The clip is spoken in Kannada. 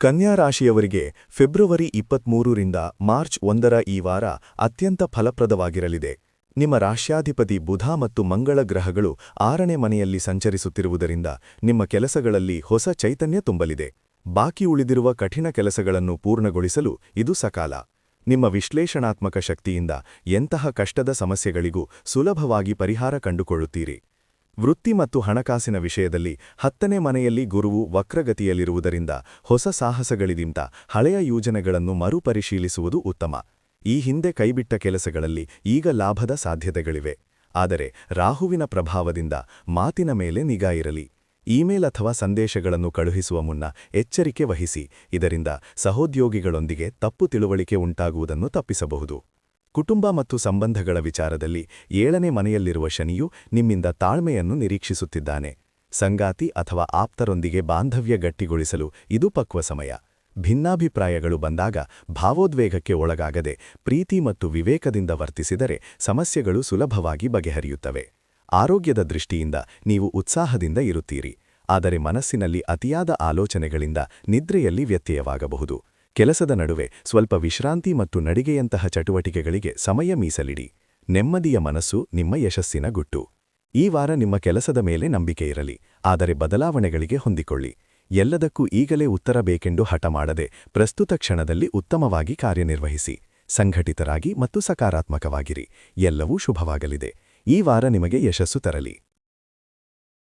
ಕನ್ಯಾ ರಾಶಿಯವರಿಗೆ ಫೆಬ್ರವರಿ 23ರಿಂದ ಮಾರ್ಚ್ 1ರ ಈ ವಾರ ಅತ್ಯಂತ ಫಲಪ್ರದವಾಗಿರಲಿದೆ. ನಿಮ್ಮ ರಾಶ್ಯಾಧಿಪತಿ ಬುಧ ಮತ್ತು ಮಂಗಳ ಗ್ರಹಗಳು 6ನೇ ಮನೆಯಲ್ಲಿ ಸಂಚರಿಸುತ್ತಿರುವುದರಿಂದ ನಿಮ್ಮ ಕೆಲಸಗಳಲ್ಲಿ ಹೊಸ ಚೈತನ್ಯ ತುಂಬಲಿದೆ. ಬಾಕಿ ಉಳಿದಿರುವ ಕಠಿಣ ಕೆಲಸಗಳನ್ನು ಪೂರ್ಣಗೊಳಿಸಲು ಇದು ಸಕಾಲ. ನಿಮ್ಮ ವಿಶ್ಲೇಷಣಾತ್ಮಕ ಶಕ್ತಿಯಿಂದ ಎಂತಹ ಕಷ್ಟದ ಸಮಸ್ಯೆಗಳಿಗೂ ಸುಲಭವಾಗಿ ಪರಿಹಾರ ಕಂಡುಕೊಳ್ಳುತ್ತೀರಿ. ವೃತ್ತಿ ಮತ್ತು ಹಣಕಾಸಿನ ವಿಷಯದಲ್ಲಿ 10ನೇ ಮನೆಯಲ್ಲಿ ಗುರುವು ವಕ್ರಗತಿಯಲ್ಲಿರುವುದರಿಂದ ಹೊಸ ಸಾಹಸಗಳಿಗಿಂತ ಹಳೆಯ ಯೋಜನೆಗಳನ್ನು ಮರುಪರಿಶೀಲಿಸುವುದು ಉತ್ತಮ. ಈ ಹಿಂದೆ ಕೈಬಿಟ್ಟ ಕೆಲಸಗಳಲ್ಲಿ ಈಗ ಲಾಭದ ಸಾಧ್ಯತೆಗಳಿವೆ. ಆದರೆ ರಾಹುವಿನ ಪ್ರಭಾವದಿಂದ ಮಾತಿನ ಮೇಲೆ ನಿಗಾ ಇರಲಿ. ಇಮೇಲ್ ಅಥವಾ ಸಂದೇಶಗಳನ್ನು ಕಳುಹಿಸುವ ಮುನ್ನ ಎಚ್ಚರಿಕೆ ವಹಿಸಿ. ಇದರಿಂದ ಸಹೋದ್ಯೋಗಿಗಳೊಂದಿಗೆ ತಪ್ಪು ತಿಳುವಳಿಕೆ ಉಂಟಾಗುವುದನ್ನು ತಪ್ಪಿಸಬಹುದು. ಕುಟುಂಬ ಮತ್ತು ಸಂಬಂಧಗಳ ವಿಚಾರದಲ್ಲಿ 7ನೇ ಮನೆಯಲ್ಲಿರುವ ಶನಿಯು ನಿಮ್ಮಿಂದ ತಾಳ್ಮೆಯನ್ನು ನಿರೀಕ್ಷಿಸುತ್ತಿದ್ದಾನೆ. ಸಂಗಾತಿ ಅಥವಾ ಆಪ್ತರೊಂದಿಗೆ ಬಾಂಧವ್ಯ ಗಟ್ಟಿಗೊಳಿಸಲು ಇದು ಪಕ್ವ ಸಮಯ. ಭಿನ್ನಾಭಿಪ್ರಾಯಗಳು ಬಂದಾಗ ಭಾವೋದ್ವೇಗಕ್ಕೆ ಒಳಗಾಗದೆ ಪ್ರೀತಿ ಮತ್ತು ವಿವೇಕದಿಂದ ವರ್ತಿಸಿದರೆ ಸಮಸ್ಯೆಗಳು ಸುಲಭವಾಗಿ ಬಗೆಹರಿಯುತ್ತವೆ. ಆರೋಗ್ಯದ ದೃಷ್ಟಿಯಿಂದ ನೀವು ಉತ್ಸಾಹದಿಂದ ಇರುತ್ತೀರಿ. ಆದರೆ ಮನಸ್ಸಿನಲ್ಲಿ ಅತಿಯಾದ ಆಲೋಚನೆಗಳಿಂದ ನಿದ್ರೆಯಲ್ಲಿ ವ್ಯತ್ಯಯವಾಗಬಹುದು. ಕೆಲಸದ ನಡುವೆ ಸ್ವಲ್ಪ ವಿಶ್ರಾಂತಿ ಮತ್ತು ನಡಿಗೆಯಂತಹ ಚಟುವಟಿಕೆಗಳಿಗೆ ಸಮಯ ಮೀಸಲಿಡಿ. ನೆಮ್ಮದಿಯ ಮನಸ್ಸು ನಿಮ್ಮ ಯಶಸ್ಸಿನ ಗುಟ್ಟು. ಈ ವಾರ ನಿಮ್ಮ ಕೆಲಸದ ಮೇಲೆ ನಂಬಿಕೆ ಇರಲಿ, ಆದರೆ ಬದಲಾವಣೆಗಳಿಗೆ ಹೊಂದಿಕೊಳ್ಳಿ. ಎಲ್ಲದಕ್ಕೂ ಈಗಲೇ ಉತ್ತರ ಬೇಕೆಂದು ಹಠ ಮಾಡದೆ ಪ್ರಸ್ತುತ ಕ್ಷಣದಲ್ಲಿ ಉತ್ತಮವಾಗಿ ಕಾರ್ಯನಿರ್ವಹಿಸಿ. ಸಂಘಟಿತರಾಗಿ ಮತ್ತು ಸಕಾರಾತ್ಮಕವಾಗಿರಿ. ಎಲ್ಲವೂ ಶುಭವಾಗಲಿದೆ. ಈ ವಾರ ನಿಮಗೆ ಯಶಸ್ಸು ತರಲಿ.